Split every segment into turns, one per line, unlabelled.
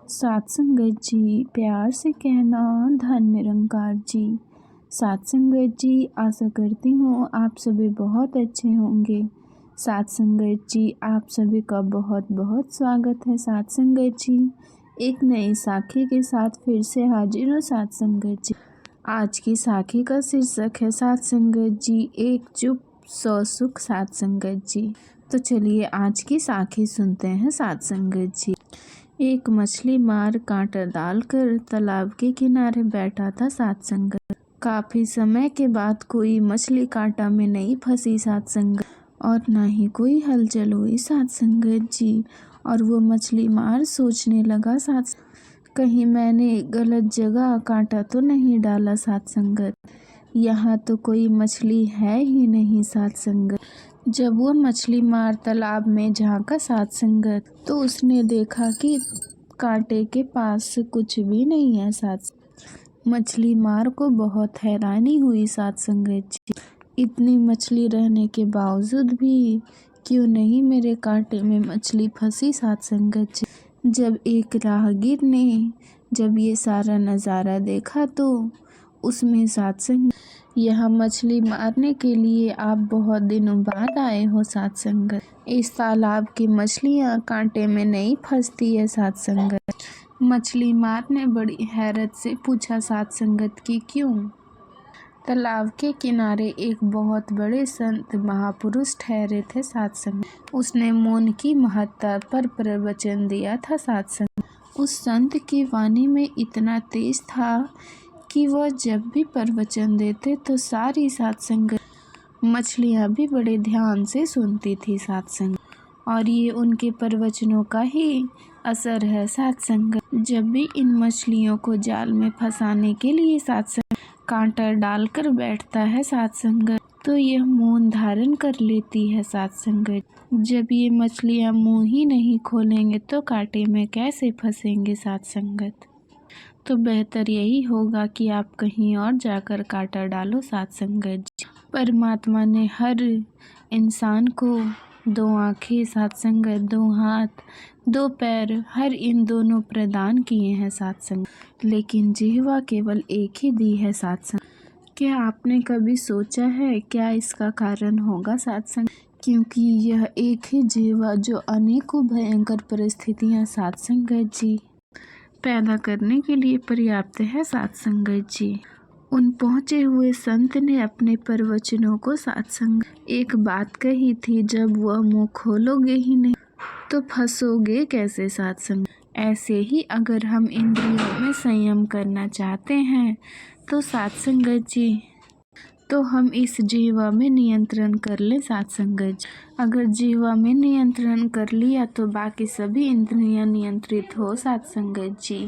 सात संगत जी, प्यार से कहना धन निरंकार जी। सात संगत जी, आशा करती हूँ आप सभी बहुत अच्छे होंगे। सात संगत जी, आप सभी का बहुत बहुत स्वागत है। सात संगत जी, एक नई साखी के साथ फिर से हाजिर हो। सात संगत जी, आज की साखी का शीर्षक है सात संगत जी, एक चुप सौ सुख। सात संगत जी, तो चलिए आज की साखी सुनते हैं। सात संगत जी, एक मछली मार कांटा डालकर तालाब के किनारे बैठा था सात संगत। काफी समय के बाद कोई मछली कांटा में नहीं फंसी सात संगत, और ना ही कोई हलचल हुई सात संगत जी। और वो मछली मार सोचने लगा सात, कहीं मैंने गलत जगह कांटा तो नहीं डाला सात संगत, यहाँ तो कोई मछली है ही नहीं सात संगत। जब वो मछली मार तालाब में झांका सात संगत, तो उसने देखा कि कांटे के पास कुछ भी नहीं है सात। मछली मार को बहुत हैरानी हुई सात संगत जी, इतनी मछली रहने के बावजूद भी क्यों नहीं मेरे कांटे में मछली फंसी सात संगत जी। जब एक राहगीर ने जब ये सारा नज़ारा देखा तो उसमें सात संगत, यह मछली मारने के लिए आप बहुत दिनों बाद आए हो सात संगत। इस तालाब की मछलियाँ कांटे में नहीं फंसती है सात संगत। मछली मार ने बड़ी हैरत से पूछा सात संगत की क्यों। तालाब के किनारे एक बहुत बड़े संत महापुरुष ठहरे थे सात संगत। उसने मौन की महत्ता पर प्रवचन दिया था सात संगत। उस संत की वाणी में इतना तेज था कि वह जब भी प्रवचन देते तो सारी सात संगत मछलियाँ भी बड़े ध्यान से सुनती थी सात संगत। और ये उनके प्रवचनों का ही असर है सात संगत। जब भी इन मछलियों को जाल में फंसाने के लिए सात संगत कांटा डालकर बैठता है सात संगत, तो यह मौन धारण कर लेती है सात संगत। जब ये मछलियाँ मुंह ही नहीं खोलेंगे तो कांटे में कैसे फंसेंगे सात संगत। तो बेहतर यही होगा कि आप कहीं और जाकर कांटा डालो सात संगत जी। परमात्मा ने हर इंसान को दो आँखें सात संगत, दो हाथ, दो पैर, हर इन दोनों प्रदान किए हैं सात संगत, लेकिन जिह्वा केवल एक ही दी है सात संगत। क्या आपने कभी सोचा है क्या इसका कारण होगा सात संगत? क्योंकि यह एक ही जिह्वा जो अनेकों भयंकर परिस्थितियाँ सात संगत जी पैदा करने के लिए पर्याप्त है सात संगत जी। उन पहुँचे हुए संत ने अपने प्रवचनों को सात संगत एक बात कही थी, जब वह मुँह खोलोगे ही नहीं तो फंसोगे कैसे सात संगत। ऐसे ही अगर हम इंद्रियों में संयम करना चाहते हैं तो सात संगत जी, तो हम इस जीवा में नियंत्रण कर लें सात संगत जी। अगर जीवा में नियंत्रण कर लिया तो बाकी सभी इंद्रियां नियंत्रित हो सात संगत जी।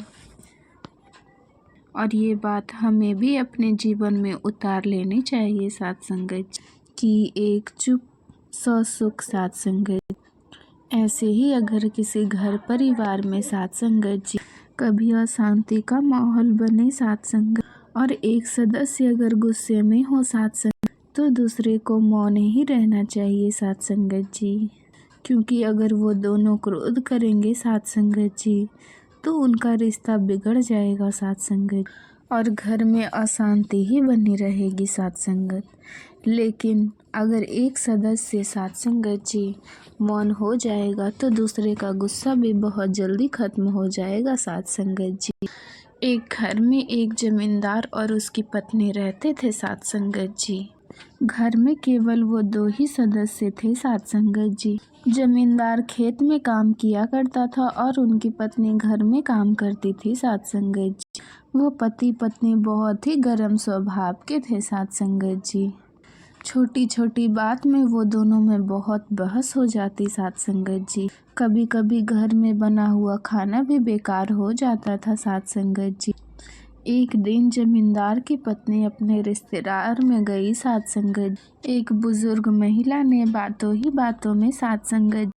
और ये बात हमें भी अपने जीवन में उतार लेनी चाहिए सात संगत जी, कि एक चुप सौ सुख सात संगत। ऐसे ही अगर किसी घर परिवार में सात संगत जी कभी अशांति का माहौल बने सात संगत, और एक सदस्य अगर गुस्से में हो सात संगत, तो दूसरे को मौन ही रहना चाहिए सात संगत जी। क्योंकि अगर वो दोनों क्रोध करेंगे सात संगत जी तो उनका रिश्ता बिगड़ जाएगा सात संगत, और घर में अशांति ही बनी रहेगी सात संगत। लेकिन अगर एक सदस्य सात संगत जी मौन हो जाएगा तो दूसरे का गुस्सा भी बहुत जल्दी खत्म हो जाएगा सात संगत जी। एक घर में एक जमींदार और उसकी पत्नी रहते थे सात संगत जी। घर में केवल वो दो ही सदस्य थे सात संगत जी। जमींदार खेत में काम किया करता था और उनकी पत्नी घर में काम करती थी सात संगत जी। वो पति पत्नी बहुत ही गर्म स्वभाव के थे सात संगत जी। छोटी छोटी बात में वो दोनों में बहुत बहस हो जाती सात संगत जी। कभी कभी घर में बना हुआ खाना भी बेकार हो जाता था सात संगत जी। एक दिन जमींदार की पत्नी अपने रिश्तेदार में गई सात संगत। एक बुजुर्ग महिला ने बातों ही बातों में सात संगत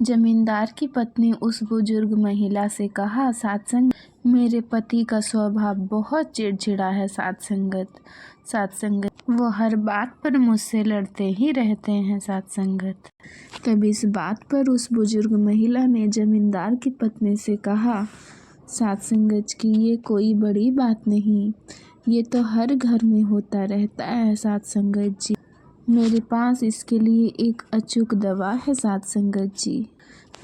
जमींदार की पत्नी उस बुजुर्ग महिला से कहा सात संगत, मेरे पति का स्वभाव बहुत चिड़चिड़ा है सात संगत। सात संगत, वो हर बात पर मुझसे लड़ते ही रहते हैं सात संगत। तब इस बात पर उस बुजुर्ग महिला ने जमींदार की पत्नी से कहा सात संगत की ये कोई बड़ी बात नहीं, ये तो हर घर में होता रहता है सात संगत जी। मेरे पास इसके लिए एक अचूक दवा है सात संगत जी।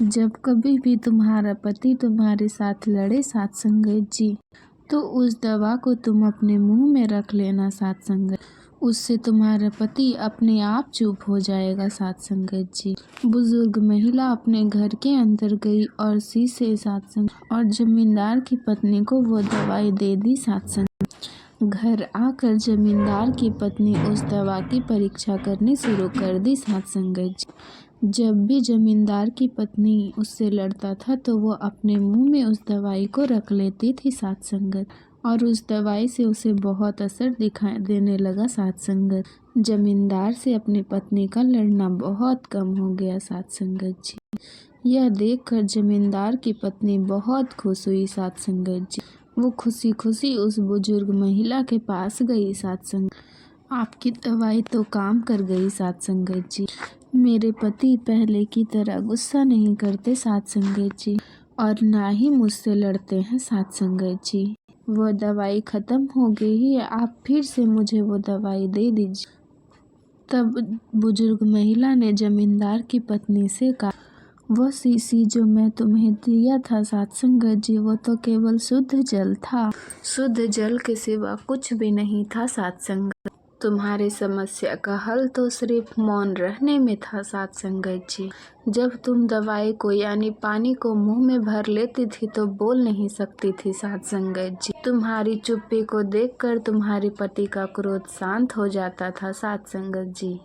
जब कभी भी तुम्हारा पति तुम्हारे साथ लड़े सात संगत जी, तो उस दवा को तुम अपने मुंह में रख लेना सात संगत। उससे तुम्हारा पति अपने आप चुप हो जाएगा सात संगत जी। बुजुर्ग महिला अपने घर के अंदर गई और शीशे सात संगत और जमींदार की पत्नी को वो दवाई दे दी सात संगत। घर आकर जमींदार की पत्नी उस दवा की परीक्षा करनी शुरू कर दी सात संगत जी। जब भी जमींदार की पत्नी उससे लड़ता था तो वो अपने मुंह में उस दवाई को रख लेती थी सात संगत, और उस दवाई से उसे बहुत असर दिखाई देने लगा सात संगत। जमींदार से अपनी पत्नी का लड़ना बहुत कम हो गया सात संगत जी। यह देखकर जमींदार की पत्नी बहुत खुश हुई सात संगत जी। वो खुशी खुशी उस बुजुर्ग महिला के पास गई सात संगत। आपकी दवाई तो काम कर गई सात संगत जी। मेरे पति पहले की तरह गुस्सा नहीं करते सात संगत जी, और ना ही मुझसे लड़ते हैं सात संगत जी। वो दवाई ख़त्म हो गई है, आप फिर से मुझे वो दवाई दे दीजिए। तब बुजुर्ग महिला ने जमींदार की पत्नी से कहा, वो शीशी जो मैं तुम्हें दिया था सात संगत जी, वो तो केवल शुद्ध जल था। शुद्ध जल के सिवा कुछ भी नहीं था सात संगत। तुम्हारी समस्या का हल तो सिर्फ मौन रहने में था सात संगत जी। जब तुम दवाई को यानी पानी को मुंह में भर लेती थी तो बोल नहीं सकती थी सात संगत जी। तुम्हारी चुप्पी को देखकर तुम्हारे पति का क्रोध शांत हो जाता था सात संगत जी।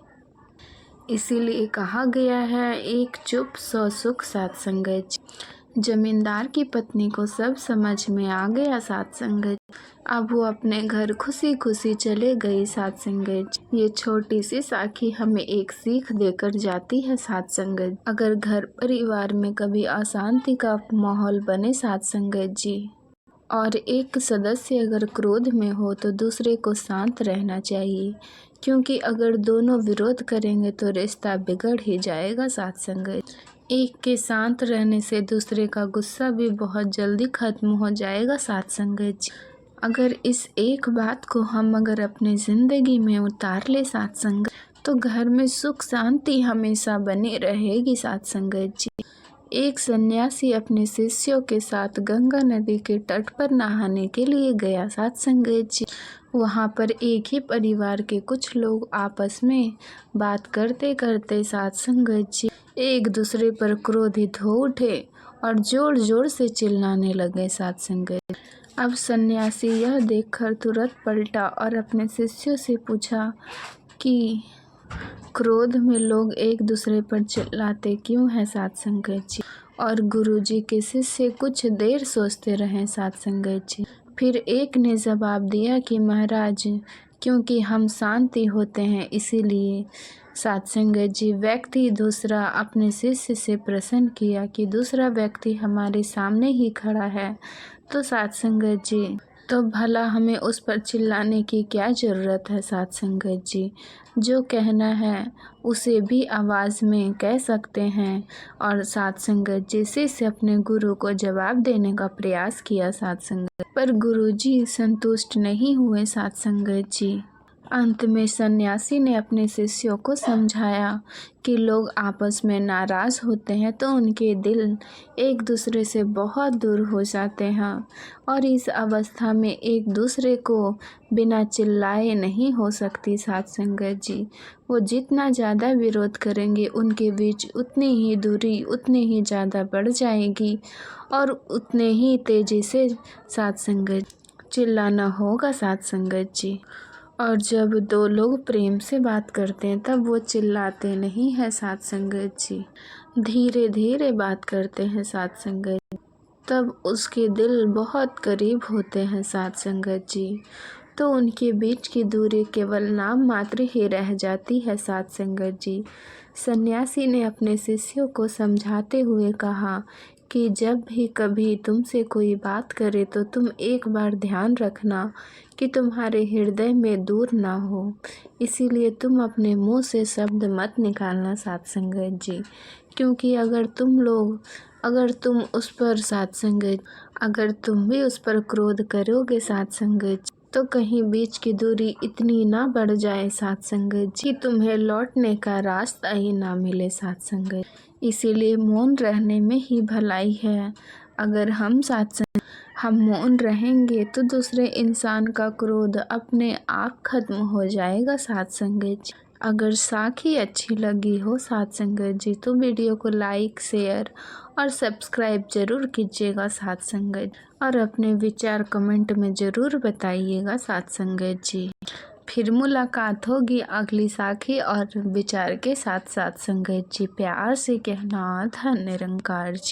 इसीलिए कहा गया है, एक चुप सौ सुख सात संगत जी। जमींदार की पत्नी को सब समझ में आ गया सात संगत। अब वो अपने घर खुशी खुशी चले गई सात संगत। ये छोटी सी साखी हमें एक सीख देकर जाती है सात संगत। अगर घर परिवार में कभी अशांति का माहौल बने सात संगत जी, और एक सदस्य अगर क्रोध में हो तो दूसरे को शांत रहना चाहिए, क्योंकि अगर दोनों विरोध करेंगे तो रिश्ता बिगड़ ही जाएगा सात संगत। एक के शांत रहने से दूसरे का गुस्सा भी बहुत जल्दी खत्म हो जाएगा सात संगत जी। अगर इस एक बात को हम अगर अपनी ज़िंदगी में उतार ले सात संगत, तो घर में सुख शांति हमेशा बनी रहेगी सात संगत जी। एक सन्यासी अपने शिष्यों के साथ गंगा नदी के तट पर नहाने के लिए गया सात संगत जी। वहाँ पर एक ही परिवार के कुछ लोग आपस में बात करते करते सात संगत जी एक दूसरे पर क्रोधित हो उठे और जोर जोर से चिल्लाने लगे सात संगत। अब सन्यासी यह देखकर तुरंत पलटा और अपने शिष्यों से पूछा कि क्रोध में लोग एक दूसरे पर चिल्लाते क्यों हैं सात संगत जी। और गुरुजी के शिष्य कुछ देर सोचते रहे सात संगत जी। फिर एक ने जवाब दिया कि महाराज, क्योंकि हम शांति होते हैं इसीलिए। सात संगत जी, व्यक्ति दूसरा अपने शिष्य से प्रश्न किया कि दूसरा व्यक्ति हमारे सामने ही खड़ा है, तो सात संगत जी तो भला हमें उस पर चिल्लाने की क्या ज़रूरत है सात संगत जी। जो कहना है उसे भी आवाज़ में कह सकते हैं। और सात संगत जी शिष्य अपने गुरु को जवाब देने का प्रयास किया सात संगत, पर गुरुजी संतुष्ट नहीं हुए सात संगत जी। अंत में सन्यासी ने अपने शिष्यों को समझाया कि लोग आपस में नाराज़ होते हैं तो उनके दिल एक दूसरे से बहुत दूर हो जाते हैं, और इस अवस्था में एक दूसरे को बिना चिल्लाए नहीं हो सकती सात संगत जी। वो जितना ज़्यादा विरोध करेंगे उनके बीच उतनी ही दूरी उतनी ही ज़्यादा बढ़ जाएगी, और उतने ही तेज़ी से सात संगत चिल्लाना होगा सात संगत जी। और जब दो लोग प्रेम से बात करते हैं तब वो चिल्लाते नहीं हैं सात संगत जी, धीरे धीरे बात करते हैं सात संगत, तब उसके दिल बहुत करीब होते हैं सात संगत जी। तो उनके बीच की दूरी केवल नाम मात्र ही रह जाती है सात संगत जी। सन्यासी ने अपने शिष्यों को समझाते हुए कहा कि जब भी कभी तुमसे कोई बात करे तो तुम एक बार ध्यान रखना कि तुम्हारे हृदय में दूर ना हो, इसीलिए तुम अपने मुंह से शब्द मत निकालना सात संगत जी। क्योंकि अगर तुम लोग अगर तुम उस पर साथ संगत अगर तुम भी उस पर क्रोध करोगे साथ संगत तो कहीं बीच की दूरी इतनी ना बढ़ जाए साथ संगत कि तुम्हें लौटने का रास्ता ही ना मिले साथ संगत। इसीलिए मौन रहने में ही भलाई है। अगर हम मौन रहेंगे तो दूसरे इंसान का क्रोध अपने आप खत्म हो जाएगा साथ संगत जी। अगर साखी अच्छी लगी हो साथ संगत जी तो वीडियो को लाइक, शेयर और सब्सक्राइब जरूर कीजिएगा साथ संगत, और अपने विचार कमेंट में ज़रूर बताइएगा साथ संगत जी। फिर मुलाकात होगी अगली साखी और विचार के साथ साथ संगत जी। प्यार से कहना धन निरंकार जी।